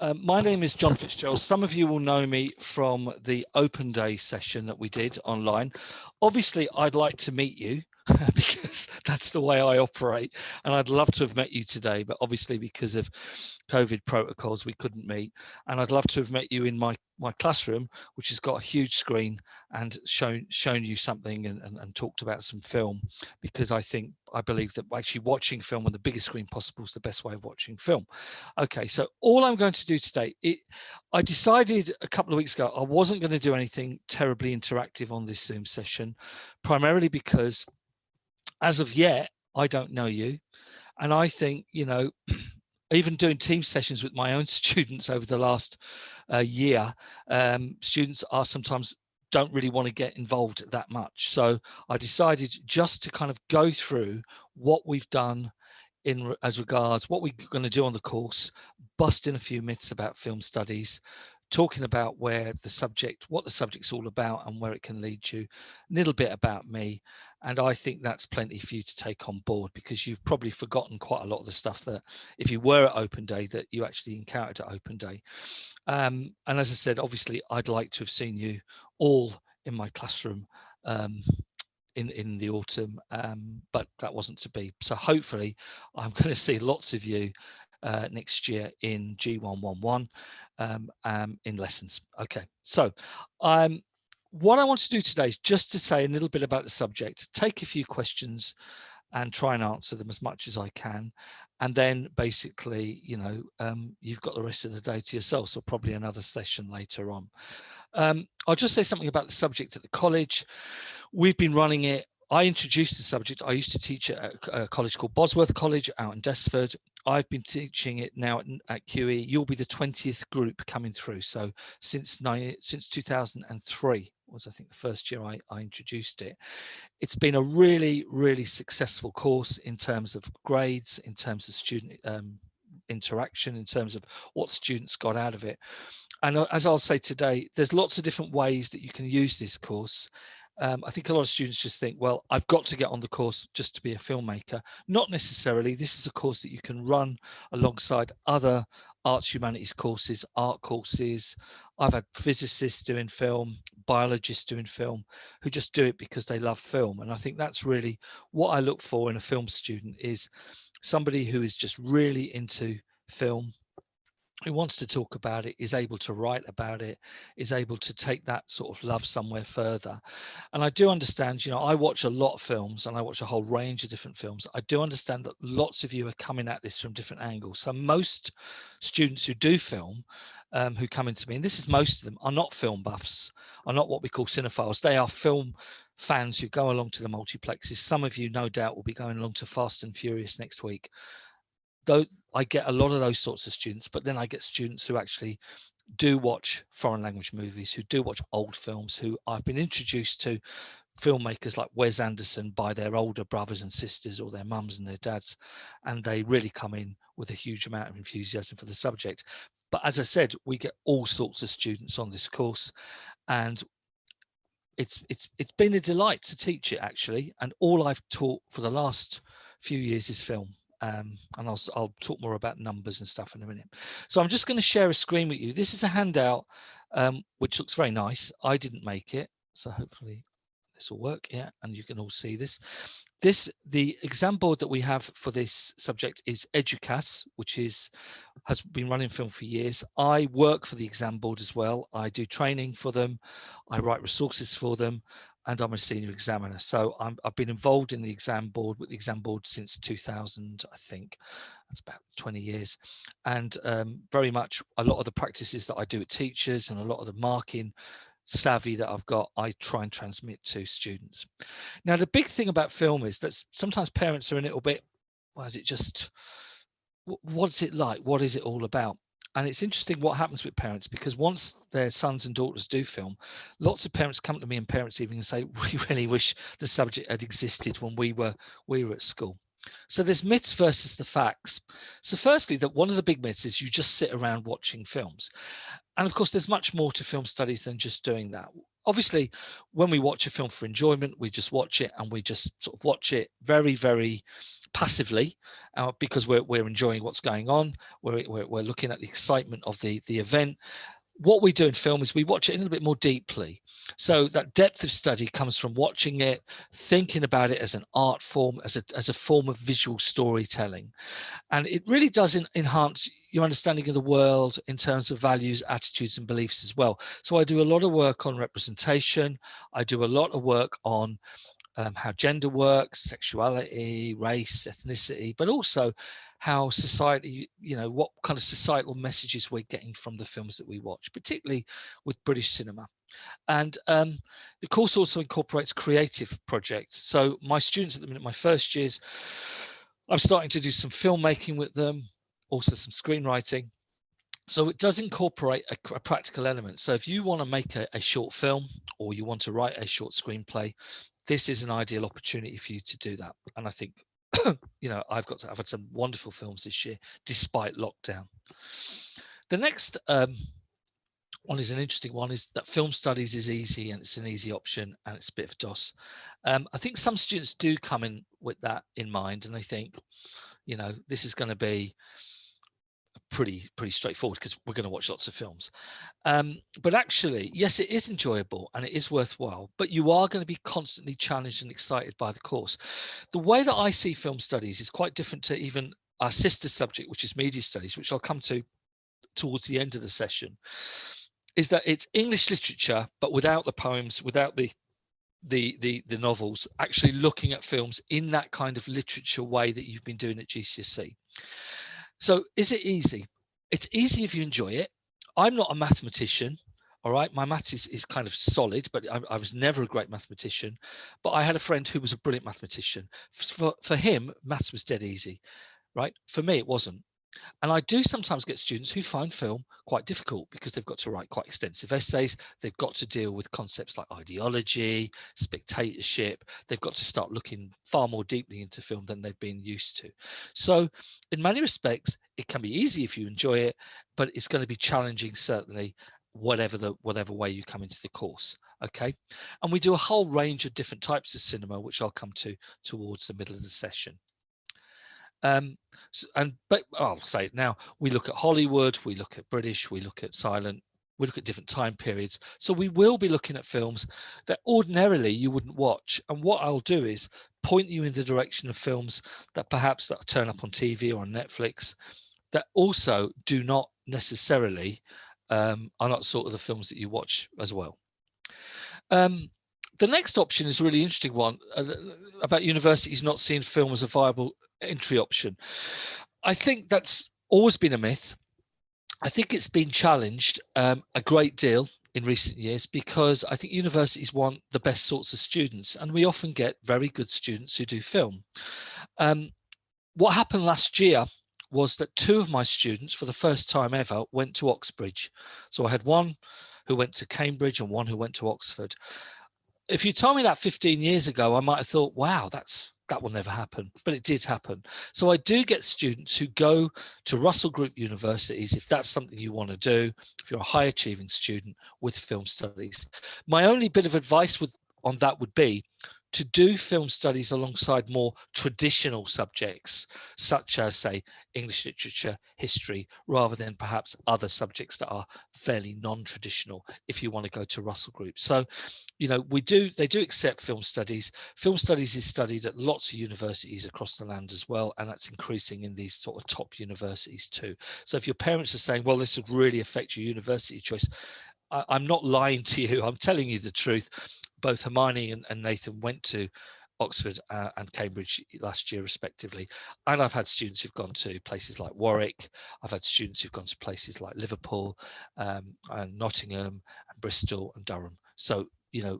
My name is John Fitzgerald. Some of you will know me from the open day session that we did online. Obviously, I'd like to meet you because that's the way I operate. And I'd love to have met you today, but obviously because of COVID protocols, we couldn't meet. And I'd love to have met you in my classroom, which has got a huge screen and shown you something and talked about some film, because I believe that actually watching film on the biggest screen possible is the best way of watching film. Okay, so all I'm going to do today, I decided a couple of weeks ago I wasn't going to do anything terribly interactive on this Zoom session, primarily because as of yet, I don't know you. And I think, even doing team sessions with my own students over the last year, students are sometimes don't really want to get involved that much. So I decided just to kind of go through what we've done as regards what we're going to do on the course, bust in a few myths about film studies, talking about what the subject's all about and where it can lead you, a little bit about me. And I think that's plenty for you to take on board, because you've probably forgotten quite a lot of the stuff that if you were at open day that you actually encountered at open day. And as I said, obviously I'd like to have seen you all in my classroom in the autumn, but that wasn't to be. So hopefully I'm going to see lots of you next year in G111 in lessons. Okay, so what I want to do today is just to say a little bit about the subject, take a few questions and try and answer them as much as I can. And then basically, you've got the rest of the day to yourself, so probably another session later on. I'll just say something about the subject at the college. We've been running it. I introduced the subject. I used to teach it at a college called Bosworth College out in Desford. I've been teaching it now at QE. You'll be the 20th group coming through. So since 2003 was, I think, the first year I introduced it. It's been a really, really successful course in terms of grades, in terms of student interaction, in terms of what students got out of it. And as I'll say today, there's lots of different ways that you can use this course. I think a lot of students just think, well, I've got to get on the course just to be a filmmaker. Not necessarily. This is a course that you can run alongside other arts humanities courses, art courses. I've had physicists doing film, biologists doing film, who just do it because they love film. And I think that's really what I look for in a film student, is somebody who is just really into film, who wants to talk about it, is able to write about it, is able to take that sort of love somewhere further. And I do understand, I watch a lot of films and I watch a whole range of different films. I do understand that lots of you are coming at this from different angles. So most students who do film, who come into me, and this is most of them, are not film buffs, are not what we call cinephiles. They are film fans who go along to the multiplexes. Some of you, no doubt, will be going along to Fast and Furious next week. Though I get a lot of those sorts of students, but then I get students who actually do watch foreign language movies, who do watch old films, who I've been introduced to filmmakers like Wes Anderson by their older brothers and sisters or their mums and their dads, and they really come in with a huge amount of enthusiasm for the subject. But as I said, we get all sorts of students on this course, and it's been a delight to teach it, actually. And all I've taught for the last few years is film. And I'll talk more about numbers and stuff in a minute. So I'm just going to share a screen with you. This is a handout, which looks very nice. I didn't make it, so hopefully this will work. Yeah, and you can all see this. The exam board that we have for this subject is Educas, which has been running film for years. I work for the exam board as well. I do training for them. I write resources for them, and I'm a senior examiner. So I've been involved in the exam board, with the exam board since 2000, I think. That's about 20 years. And very much a lot of the practices that I do with teachers and a lot of the marking savvy that I've got, I try and transmit to students. Now, the big thing about film is that sometimes parents are a little bit, well, is it just, what's it like? What is it all about? And it's interesting what happens with parents, because once their sons and daughters do film, lots of parents come to me, and parents even say, we really wish the subject had existed when we were at school. So there's myths versus the facts. So firstly, that one of the big myths is you just sit around watching films. And of course, there's much more to film studies than just doing that. obviously, when we watch a film for enjoyment, we just watch it, and we just sort of watch it very, very passively, because we're enjoying what's going on. We're looking at the excitement of the event. What we do in film is we watch it a little bit more deeply. So that depth of study comes from watching it, thinking about it as an art form, as a form of visual storytelling. And it really does enhance your understanding of the world in terms of values, attitudes, and beliefs as well. So I do a lot of work on representation. I do a lot of work on how gender works, sexuality, race, ethnicity, but also how society, what kind of societal messages we're getting from the films that we watch, particularly with British cinema. And the course also incorporates creative projects. So my students at the minute, my first years, I'm starting to do some filmmaking with them, also some screenwriting. So it does incorporate a practical element. So if you want to make a short film, or you want to write a short screenplay, this is an ideal opportunity for you to do that. And I think, I've had some wonderful films this year, despite lockdown. The next one is an interesting one, is that film studies is easy, and it's an easy option, and it's a bit of DOS. I think some students do come in with that in mind, and they think, this is going to be pretty straightforward because we're going to watch lots of films. But actually, yes, it is enjoyable and it is worthwhile, but you are going to be constantly challenged and excited by the course. The way that I see film studies is quite different to even our sister subject, which is media studies, which I'll come to towards the end of the session. Is that it's English literature, but without the poems, without the novels, actually looking at films in that kind of literature way that you've been doing at GCSE. So is it easy? It's easy if you enjoy it. I'm not a mathematician, all right? My maths is kind of solid, but I was never a great mathematician. But I had a friend who was a brilliant mathematician. For him, maths was dead easy, right? For me, it wasn't. And I do sometimes get students who find film quite difficult because they've got to write quite extensive essays. They've got to deal with concepts like ideology, spectatorship. They've got to start looking far more deeply into film than they've been used to. So in many respects, it can be easy if you enjoy it, but it's going to be challenging, certainly, whatever way you come into the course. Okay. And we do a whole range of different types of cinema, which I'll come to towards the middle of the session. But I'll say it now, we look at Hollywood, we look at British, we look at silent, we look at different time periods. So we will be looking at films that ordinarily you wouldn't watch. And what I'll do is point you in the direction of films that perhaps that turn up on TV or on Netflix that also do not necessarily are not sort of the films that you watch as well. The next option is a really interesting one about universities not seeing film as a viable entry option. I think that's always been a myth. I think it's been challenged a great deal in recent years because I think universities want the best sorts of students, and we often get very good students who do film. What happened last year was that 2 of my students, for the first time ever, went to Oxbridge. So I had one who went to Cambridge and one who went to Oxford. If you told me that 15 years ago, I might have thought, wow, that will never happen, but it did happen. So I do get students who go to Russell Group universities, if that's something you want to do, if you're a high achieving student with film studies. My only bit of advice on that would be to do film studies alongside more traditional subjects, such as, say, English literature, history, rather than perhaps other subjects that are fairly non-traditional if you want to go to Russell Group. So, they do accept film studies. Film studies is studied at lots of universities across the land as well, and that's increasing in these sort of top universities too. So if your parents are saying, well, this would really affect your university choice, I'm not lying to you. I'm telling you the truth. Both Hermione and Nathan went to Oxford and Cambridge last year, respectively. And I've had students who've gone to places like Warwick. I've had students who've gone to places like Liverpool and Nottingham and Bristol and Durham. So,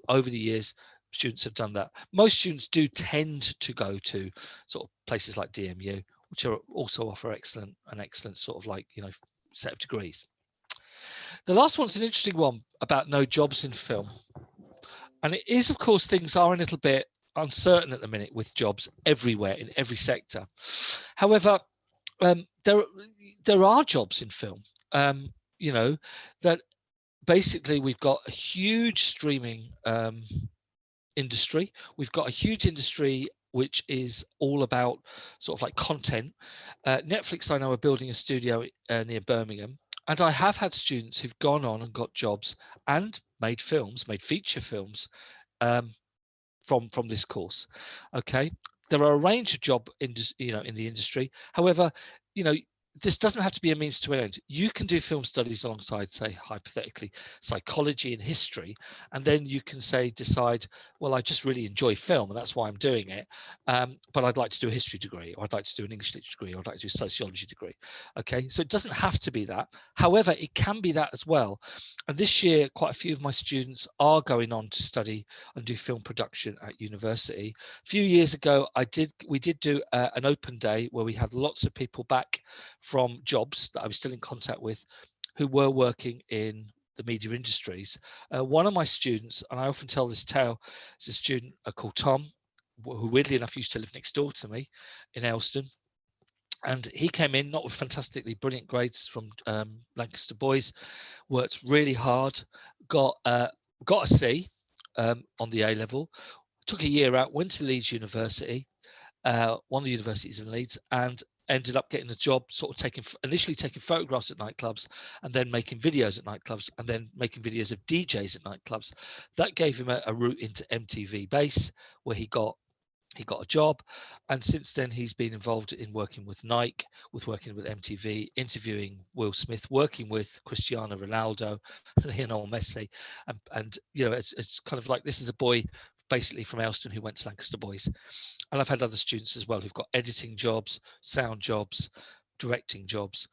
over the years, students have done that. Most students do tend to go to sort of places like DMU, which are also offer an excellent sort of set of degrees. The last one's an interesting one about no jobs in film. And it is, of course, things are a little bit uncertain at the minute with jobs everywhere in every sector. However, there are jobs in film, that basically we've got a huge streaming industry. We've got a huge industry which is all about sort of like content. Netflix, I know, are building a studio near Birmingham, and I have had students who've gone on and got jobs and made films, made feature films um, from this course. Okay, there are a range of job in the industry. However, this doesn't have to be a means to an end. You can do film studies alongside, say, hypothetically, psychology and history, and then you can decide, well, I just really enjoy film, and that's why I'm doing it. But I'd like to do a history degree, or I'd like to do an English literature degree, or I'd like to do a sociology degree. Okay, so it doesn't have to be that. However, it can be that as well. And this year, quite a few of my students are going on to study and do film production at university. A few years ago, we did do an open day where we had lots of people back from jobs that I was still in contact with who were working in the media industries. One of my students, and I often tell this tale, is a student called Tom, who weirdly enough used to live next door to me in Elston. And he came in not with fantastically brilliant grades from Lancaster Boys, worked really hard, got a C on the A level, took a year out, went to Leeds University, one of the universities in Leeds, and ended up getting a job sort of initially taking photographs at nightclubs, and then making videos at nightclubs, and then making videos of DJs at nightclubs. That gave him a route into MTV Base, where he got a job, and since then he's been involved in working with Nike, working with MTV, interviewing Will Smith, working with Cristiano Ronaldo, Lionel Messi, and it's kind of like, this is a boy basically from Elston who went to Lancaster Boys. And I've had other students as well who've got editing jobs, sound jobs, directing jobs,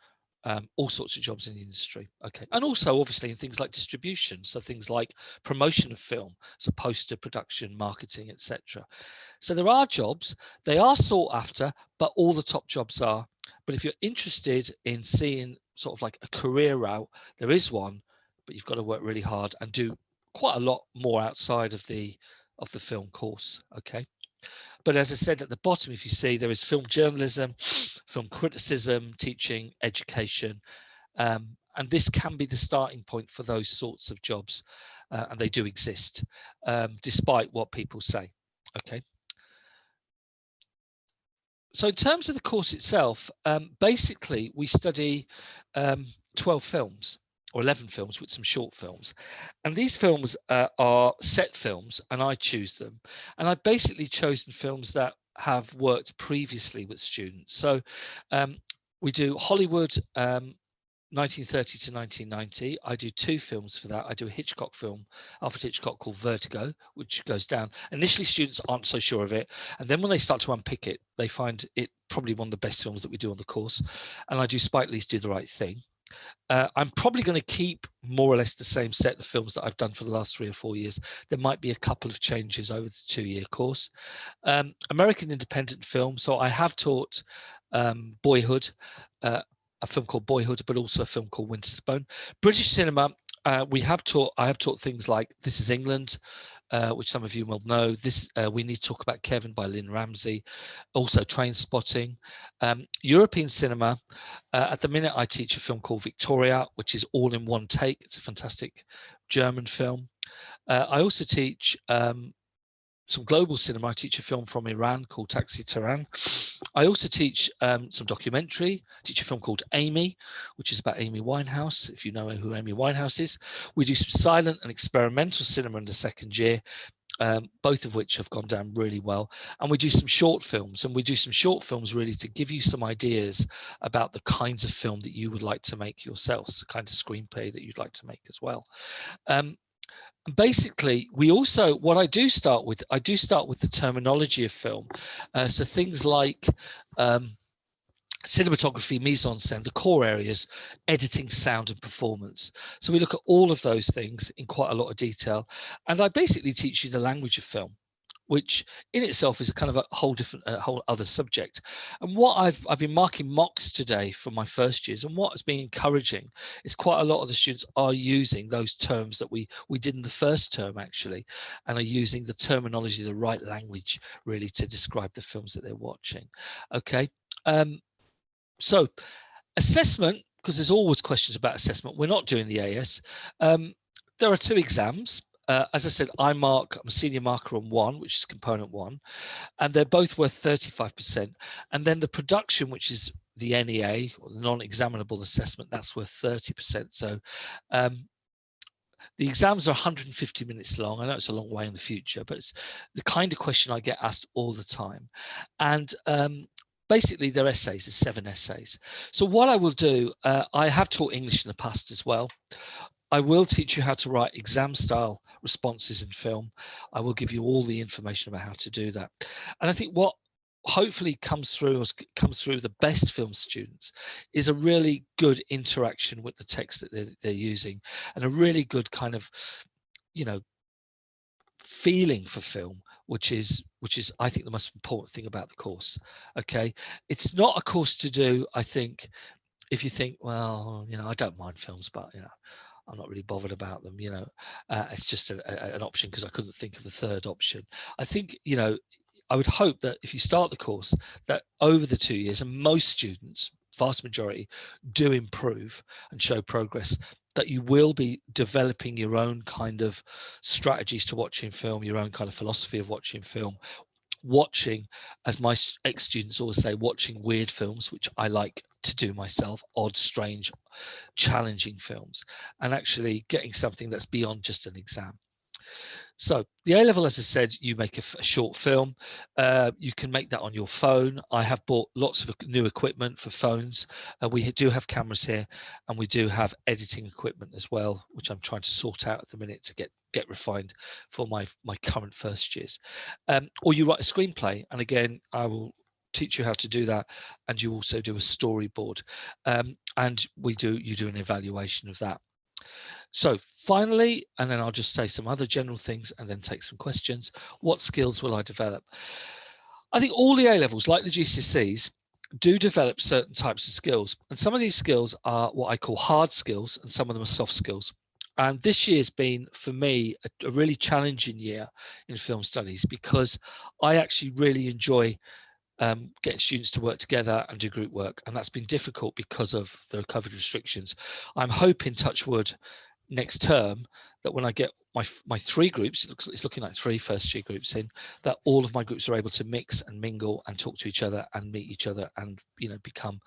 all sorts of jobs in the industry. Okay, and also obviously in things like distribution, so things like promotion of film, so poster production, marketing, etc. So there are jobs, they are sought after, but all the top jobs are. But if you're interested in seeing sort of like a career route, there is one, but you've got to work really hard and do quite a lot more outside of the film course. Okay. But as I said at the bottom, if you see, there is film journalism, film criticism, teaching, education, and this can be the starting point for those sorts of jobs, and they do exist, despite what people say. Okay. So in terms of the course itself, basically we study 12 films or 11 films with some short films. And these films are set films, and I choose them. And I've basically chosen films that have worked previously with students. So we do Hollywood 1930 to 1990. I do 2 films for that. I do a Hitchcock film, Alfred Hitchcock, called Vertigo, which goes down. Initially, students aren't so sure of it. And then when they start to unpick it, they find it probably one of the best films that we do on the course. And I do Spike Lee's Do the Right Thing. I'm probably going to keep more or less the same set of films that I've done for the last 3 or 4 years. There might be a couple of changes over the 2-year course. American independent film. So I have taught Boyhood, a film called Boyhood, but also a film called Winter's Bone. British cinema, I have taught things like This Is England, which some of you will know. We Need to Talk About Kevin by Lynn Ramsey, also Train Spotting. European cinema, at the minute I teach a film called Victoria, which is all in one take. It's a fantastic German film. I also teach some global cinema. I teach a film from Iran called Taxi Tehran. I also teach some documentary. I teach a film called Amy, which is about Amy Winehouse, if you know who Amy Winehouse is. We do some silent and experimental cinema in the second year, both of which have gone down really well. And we do some short films, and we do some short films really to give you some ideas about the kinds of film that you would like to make yourselves, the kind of screenplay that you'd like to make as well. Basically, what I do start with the terminology of film. So things like cinematography, mise-en-scène, the core areas, editing, sound, and performance. So we look at all of those things in quite a lot of detail. And I basically teach you the language of film, which in itself is a kind of a whole other subject. And what I've been marking mocks today for my first years, and what has been encouraging is quite a lot of the students are using those terms that we did in the first term actually, and are using the terminology, the right language really to describe the films that they're watching. Okay. So assessment, because there's always questions about assessment. We're not doing the AS. there are 2 exams. As I said, I'm a senior marker on one, which is component 1, and they're both worth 35%. And then the production, which is the NEA, or the non-examinable assessment, that's worth 30%. So the exams are 150 minutes long. I know it's a long way in the future, but it's the kind of question I get asked all the time. And basically, they're essays, there's 7 essays. So what I will do, I have taught English in the past as well. I will teach you how to write exam style responses in film. I will give you all the information about how to do that. And I think what hopefully comes through the best film students is a really good interaction with the text that they're using, and a really good kind of, you know, feeling for film, which is I think the most important thing about the course. Okay, it's not a course to do, I think, if you think, well, you know, I don't mind films, but you know, I'm not really bothered about them, you know, it's just an option because I couldn't think of a third option. I think, you know, I would hope that if you start the course, that over the 2 years, and most students, vast majority, do improve and show progress, that you will be developing your own kind of strategies to watching film, your own kind of philosophy of watching film, watching, as my ex-students always say, watching weird films, which I like to do myself, odd, strange, challenging films, and actually getting something that's beyond just an exam. So the A-level, as I said, you make a short film. You can make that on your phone. I have bought lots of new equipment for phones. We do have cameras here, and we do have editing equipment as well, which I'm trying to sort out at the minute to get refined for my current first years. Or you write a screenplay, and again, I will teach you how to do that, and you also do a storyboard, and you do an evaluation of that. So finally, and then I'll just say some other general things and then take some questions. What skills will I develop? I think all the A-levels, like the GCSEs, do develop certain types of skills. And some of these skills are what I call hard skills, and some of them are soft skills. And this year's been, for me, a really challenging year in film studies, because I actually really enjoy getting students to work together and do group work. And that's been difficult because of the COVID restrictions. I'm hoping, touch wood, next term, that when I get my 3 groups, it's looking like 3 first year groups in, that all of my groups are able to mix and mingle and talk to each other and meet each other and, you know, become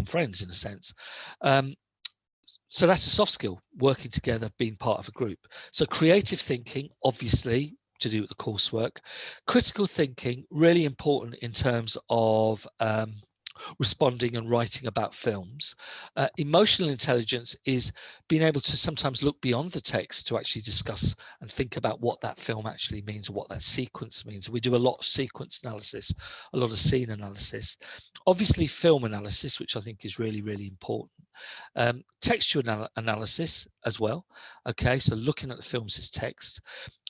friends in a sense. So that's a soft skill, working together, being part of a group. So creative thinking, obviously, to do with the coursework. Critical thinking, really important in terms of responding and writing about films. Emotional intelligence is being able to sometimes look beyond the text to actually discuss and think about what that film actually means, or what that sequence means. We do a lot of sequence analysis, a lot of scene analysis. Obviously, film analysis, which I think is really, really important. Textual analysis as well. Okay, so looking at the films as text.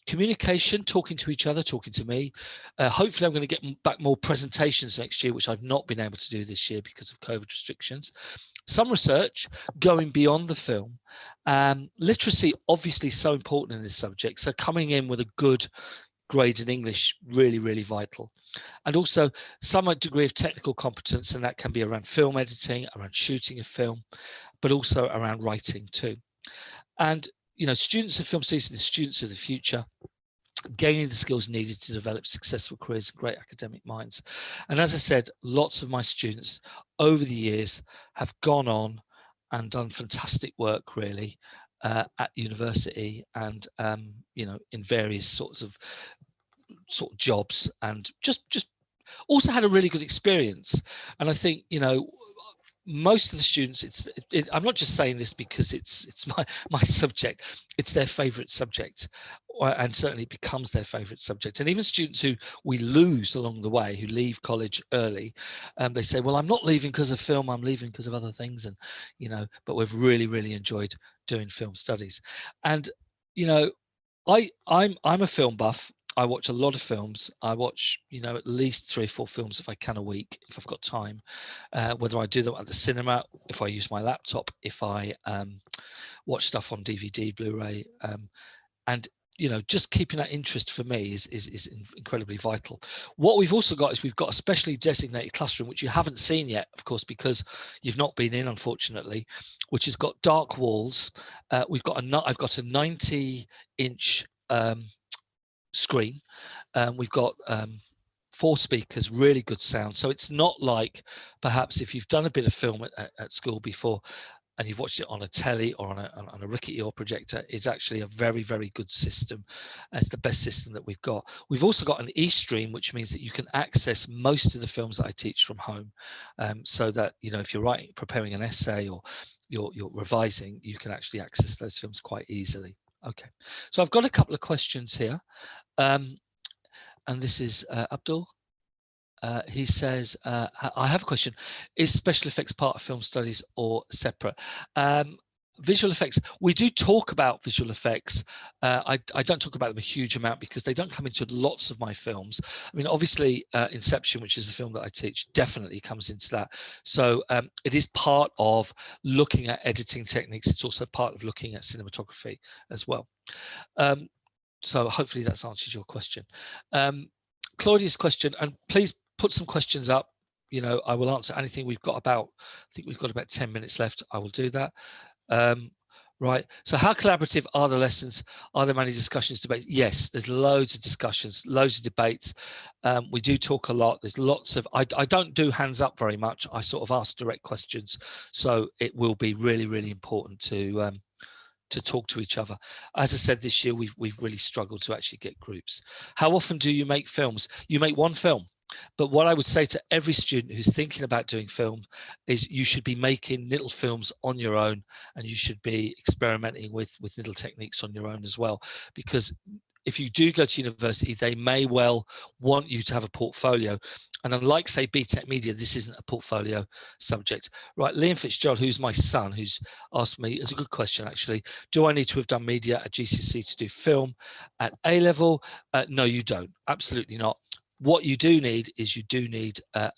Communication, talking to each other, talking to me. Hopefully I'm going to get back more presentations next year, which I've not been able to do this year because of COVID restrictions. Some research, going beyond the film. Literacy, obviously so important in this subject. So coming in with a good grade in English, really, really vital. And also some degree of technical competence, and that can be around film editing, around shooting a film, but also around writing too. And you know, students of film studies are the students of the future, gaining the skills needed to develop successful careers and great academic minds. And as I said, lots of my students over the years have gone on and done fantastic work, really, at university and, you know, in various sorts of jobs, and just also had a really good experience. And I think, you know, most of the students, I'm not just saying this because it's my subject, it's their favorite subject, and certainly becomes their favorite subject. And even students who we lose along the way, who leave college early, they say, well, I'm not leaving because of film, I'm leaving because of other things. And, you know, but we've really, really enjoyed doing film studies. And, you know, I'm a film buff. I watch a lot of films. I watch, you know, at least 3 or 4 films if I can a week, if I've got time. Whether I do them at the cinema, if I use my laptop, if I watch stuff on DVD, Blu-ray, and just keeping that interest for me is incredibly vital. What we've also got is we've got a specially designated classroom, which you haven't seen yet, of course, because you've not been in, unfortunately, which has got dark walls. I've got a 90-inch screen. We've got 4 speakers, really good sound. So it's not like perhaps if you've done a bit of film at school before, and you've watched it on a telly or on a rickety or projector, is actually a very, very good system. It's the best system that we've got. We've also got an eStream, which means that you can access most of the films that I teach from home, so that, if you're preparing an essay or you're revising, you can actually access those films quite easily. Okay, so I've got a couple of questions here, and this is Abdul. He says, I have a question. Is special effects part of film studies or separate? Visual effects, we do talk about visual effects. I don't talk about them a huge amount because they don't come into lots of my films. I mean, obviously, Inception, which is the film that I teach, definitely comes into that. So it is part of looking at editing techniques. It's also part of looking at cinematography as well. So hopefully that's answered your question. Claudia's question, and please put some questions up. I will answer anything. I think we've got about 10 minutes left. I will do that. Right. So how collaborative are the lessons? Are there many discussions, debates? Yes, there's loads of discussions, loads of debates. We do talk a lot. There's lots of, I don't do hands up very much. I sort of ask direct questions. So it will be really, really important to talk to each other. As I said, this year, we've really struggled to actually get groups. How often do you make films? You make one film. But what I would say to every student who's thinking about doing film is you should be making little films on your own, and you should be experimenting with little techniques on your own as well. Because if you do go to university, they may well want you to have a portfolio. And unlike, say, BTEC Media, this isn't a portfolio subject. Right, Liam Fitzgerald, who's my son, who's asked me, it's a good question actually, do I need to have done media at GCSE to do film at A-level? No, you don't, absolutely not. What you do need is at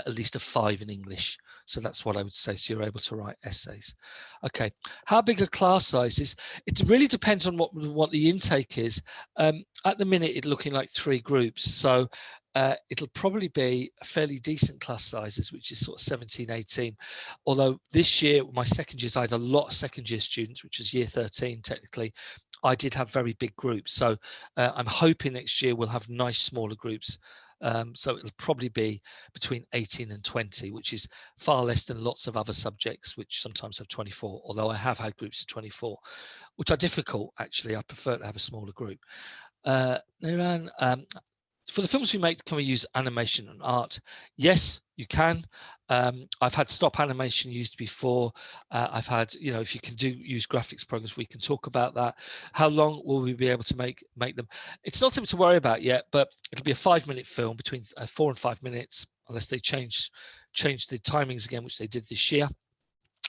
least a 5 in English. So that's what I would say. So you're able to write essays. Okay. How big are class sizes? It really depends on what the intake is. At the minute, it's looking like 3 groups. So it'll probably be fairly decent class sizes, which is sort of 17, 18. Although this year, my second years, I had a lot of second year students, which is year 13 technically. I did have very big groups. So I'm hoping next year we'll have nice smaller groups. So it'll probably be between 18 and 20, which is far less than lots of other subjects, which sometimes have 24, although I have had groups of 24, which are difficult, actually. I prefer to have a smaller group. For the films we make, can we use animation and art? Yes, you can. I've had stop animation used before. I've had, if you can use graphics programs, we can talk about that. How long will we be able to make them? It's not something to worry about yet, but it'll be a 5-minute film, between 4 and 5 minutes, unless they change the timings again, which they did this year.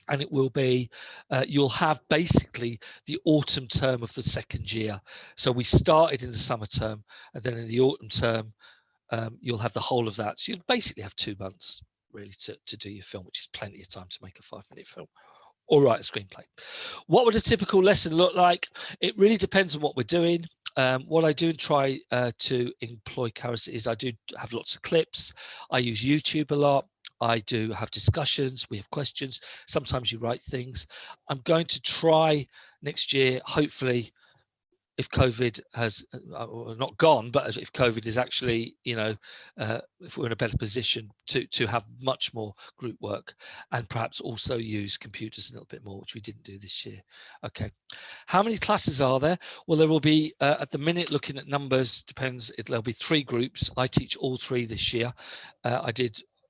And it will be, you'll have basically the autumn term of the second year. So we started in the summer term, and then in the autumn term, you'll have the whole of that. So you'll basically have 2 months really to do your film, which is plenty of time to make a 5-minute film or write a screenplay. What would a typical lesson look like? It really depends on what we're doing. What I do try to employ, Karis, is I do have lots of clips. I use YouTube a lot. I do have discussions, we have questions, sometimes you write things. I'm going to try next year, hopefully, if COVID has not gone, but if COVID is actually, if we're in a better position to have much more group work, and perhaps also use computers a little bit more, which we didn't do this year. Okay. How many classes are there? Well, there will be, at the minute, looking at numbers, depends, there'll be 3 groups. I teach all 3 this year.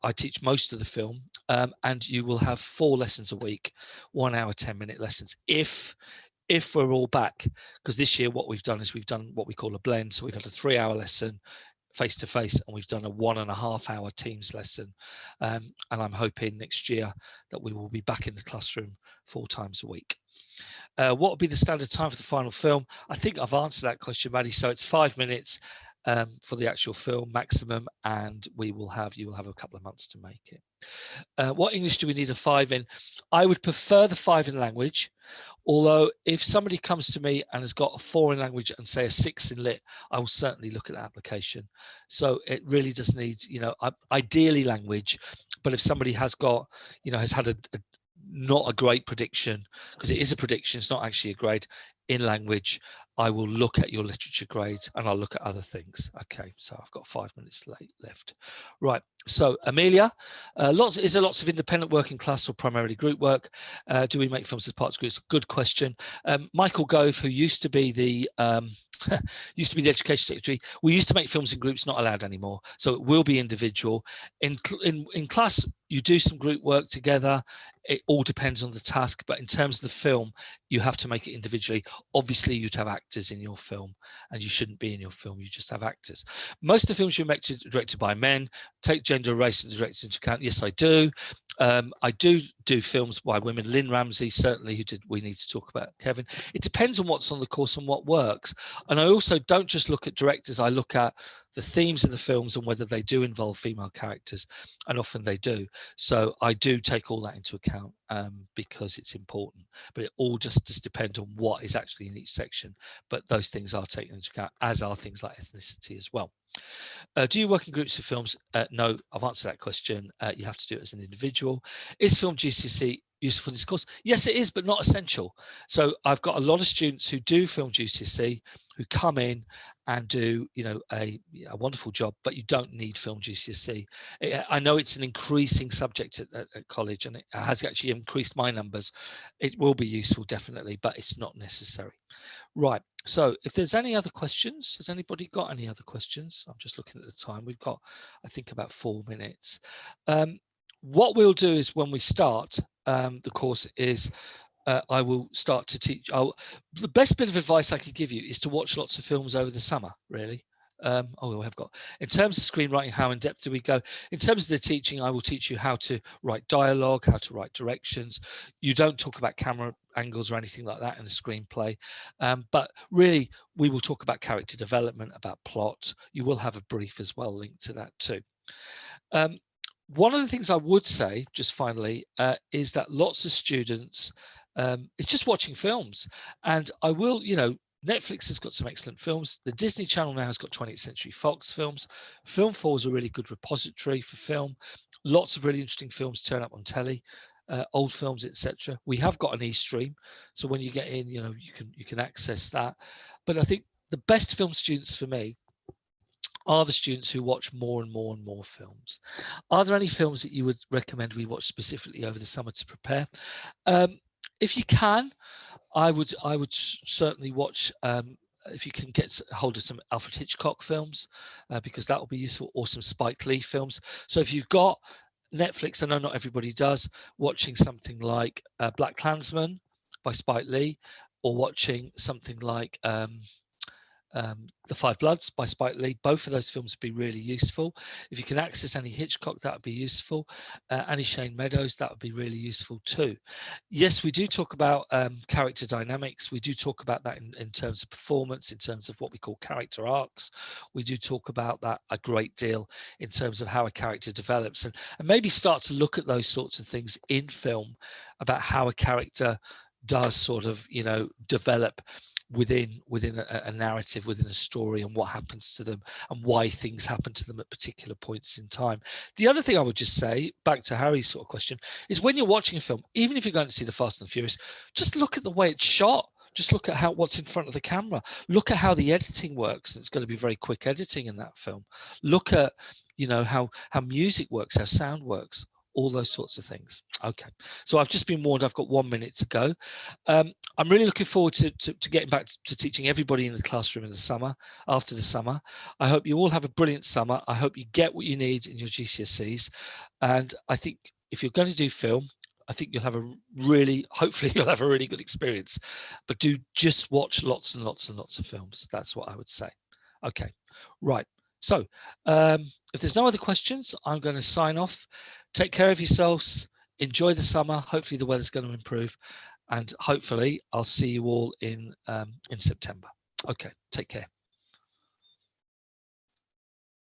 I teach most of the film, and you will have 4 lessons a week, 1 hour, 10-minute lessons, if we're all back. Because this year what we've done is we've done what we call a blend. So we've had a 3-hour lesson face-to-face, and we've done a 1.5-hour Teams lesson. And I'm hoping next year that we will be back in the classroom 4 times a week. What would be the standard time for the final film? I think I've answered that question, Maddie. So it's 5 minutes. for the actual film maximum, and you will have a couple of months to make it. What English do we need a 5 in? I would prefer the 5 in language, although if somebody comes to me and has got a 4 in language and say a 6 in lit, I will certainly look at the application. So it really just needs, ideally language, but if somebody has got, has had not a great prediction, because it is a prediction, it's not actually a grade in language, I will look at your literature grades and I'll look at other things. Okay, so I've got 5 minutes left. Right, so Amelia, is there lots of independent work in class or primarily group work? Do we make films as parts of groups? Good question. Michael Gove, who used to be the education secretary, we used to make films in groups, not allowed anymore. So it will be individual. In class, you do some group work together. It all depends on the task, but in terms of the film, you have to make it individually. Obviously, you'd have actors in your film, and you shouldn't be in your film. You just have actors. Most of the films you make directed by men. Take gender, race, and directors into account. Yes, I do. I do films by women. Lynn Ramsey, certainly, who did We Need to Talk About Kevin. It depends on what's on the course and what works. And I also don't just look at directors. I look at the themes of the films and whether they do involve female characters, and often they do. So I do take all that into account because it's important. But it all just depends on what is actually in each section. But those things are taken into account, as are things like ethnicity as well. Do you work in groups of films? No, I've answered that question. You have to do it as an individual. Is film GCSE useful for this course? Yes, it is, but not essential. So I've got a lot of students who do film GCSE who come in and do, a wonderful job, but you don't need film GCSE. I know it's an increasing subject at college, and it has actually increased my numbers. It will be useful, definitely, but it's not necessary. Right. So if there's any other questions, has anybody got any other questions? I'm just looking at the time. We've got, I think, about 4 minutes. What we'll do is when we start the course is I will start to teach. The best bit of advice I could give you is to watch lots of films over the summer, really. We have got, in terms of screenwriting, how in depth do we go? In terms of the teaching, I will teach you how to write dialogue, how to write directions. You don't talk about camera angles or anything like that in a screenplay. But really, we will talk about character development, about plot. You will have a brief as well linked to that too. One of the things I would say, just finally, is that lots of students, it's just watching films. And I will, Netflix has got some excellent films. The Disney Channel now has got 20th Century Fox films. Film 4 is a really good repository for film. Lots of really interesting films turn up on telly, old films, etc. We have got an e-stream, so when you get in, you can access that. But I think the best film students for me are the students who watch more and more and more films. Are there any films that you would recommend we watch specifically over the summer to prepare? If you can, I would certainly watch, if you can get hold of some Alfred Hitchcock films, because that will be useful, or some Spike Lee films. So if you've got Netflix, I know not everybody does, watching something like Black Klansman by Spike Lee, or watching something like The Five Bloods by Spike Lee. Both of those films would be really useful. If you can access any Hitchcock, that would be useful. Annie Shane Meadows, that would be really useful too. Yes, we do talk about character dynamics. We do talk about that in terms of performance, in terms of what we call character arcs. We do talk about that a great deal in terms of how a character develops, and maybe start to look at those sorts of things in film, about how a character does sort of, develop within a narrative, within a story, and what happens to them and why things happen to them at particular points in time. The other thing I would just say, back to Harry's sort of question, is when you're watching a film, even if you're going to see The Fast and the Furious, just look at the way it's shot. Just look at what's in front of the camera. Look at how the editing works. It's going to be very quick editing in that film. Look at, how music works, how sound works, all those sorts of things. Okay, so I've just been warned I've got 1 minute to go. I'm really looking forward to getting back to teaching everybody in the classroom in the summer, after the summer. I hope you all have a brilliant summer. I hope you get what you need in your GCSEs. And I think if you're going to do film, I think you'll have hopefully you'll have a really good experience. But do just watch lots and lots and lots of films. That's what I would say. Okay, right. So if there's no other questions, I'm going to sign off. Take care of yourselves. Enjoy the summer. Hopefully the weather's going to improve, and hopefully I'll see you all in September. Okay, take care.